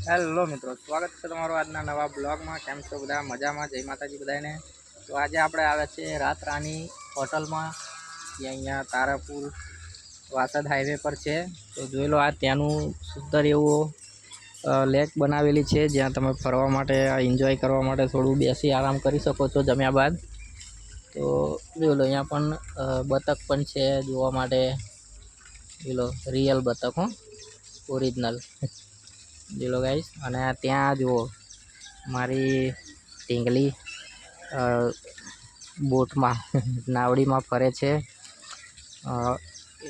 Hello મિત્રો, સ્વાગત છે તમારું આજના નવા બ્લોગમાં। કેમ છો બધા? મજામાં? જય માતાજી બધાને। તો આજે આપણે આવ્યા છીએ રાત રાની હોટલમાં, જે અહીંયા તારાપુર વાસદ હાઈવે પર છે। તો જોઈ લો, આ ત્યાંનું સુંદર એવું લેક બનાવેલી છે, જ્યાં તમે ફરવા માટે, એન્જોય કરવા માટે થોડું બેસી આરામ કરી શકો છો જમ્યા બાદ। તો જોઈ લો, અહીંયા પણ બતક પણ છે જોવા માટે। જોઈ લો, રિયલ બતક હો, ઓરિજિનલ। જોઈ લો ગાઈસ, અને ત્યાં જુઓ મારી ઢીંગલી બોટમાં નાવડીમાં ફરે છે।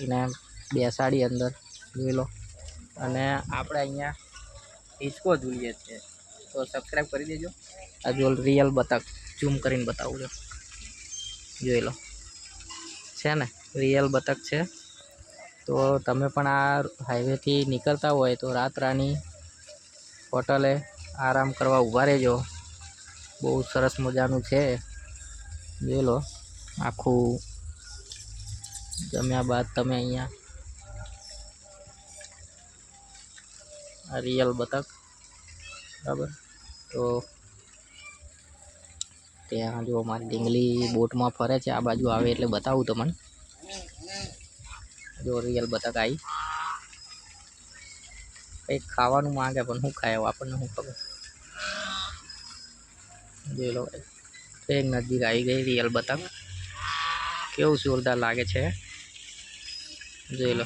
એને બેસાડી અંદર, જોઈ લો। અને આપણે અહીંયા હિંચકો જોઈએ છે, તો સબસ્ક્રાઈબ કરી દેજો। આ જો રિયલ બતક ઝૂમ કરીને બતાવું છું, જોઈ લો, છે ને રિયલ બતક છે। તો તમે પણ આ હાઈવેથી નીકળતા હોય તો રાત રાની હોટલે આરામ કરવા ઊભા રહેજો। બહુ સરસ મજાનું છે, જોઈ લો। આખું જમ્યા બાદ તમે અહીંયા આ રિયલ બતક, બરાબર। તો ત્યાં જો મારી ઢીંગલી બોટમાં ફરે છે, આ બાજુ આવે એટલે બતાવું તમને। જો રિયલ બતક આવી, કંઈક ખાવાનું માંગે પણ શું ખાય આપણને શું ખબર। જોઈ લો, એક નજીક આવી ગઈ રિયલ બતક, કેવું જોરદાર લાગે છે, જોઈ લો।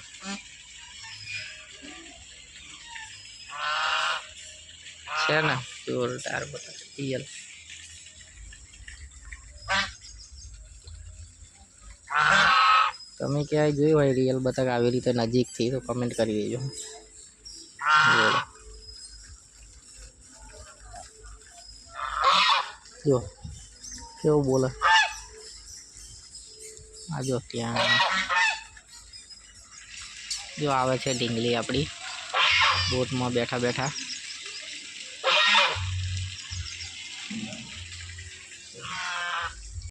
છે ને જોરદાર બતક રિયલ। તમે ક્યાંય જોઈ હોય રિયલ બતક આવી રીતે નજીકથી તો કમેન્ટ કરી દેજો। જો કેવું બોલે, આ જો ત્યાં જો આવે છે ઢીંગલી આપણી બોટમાં બેઠા બેઠા।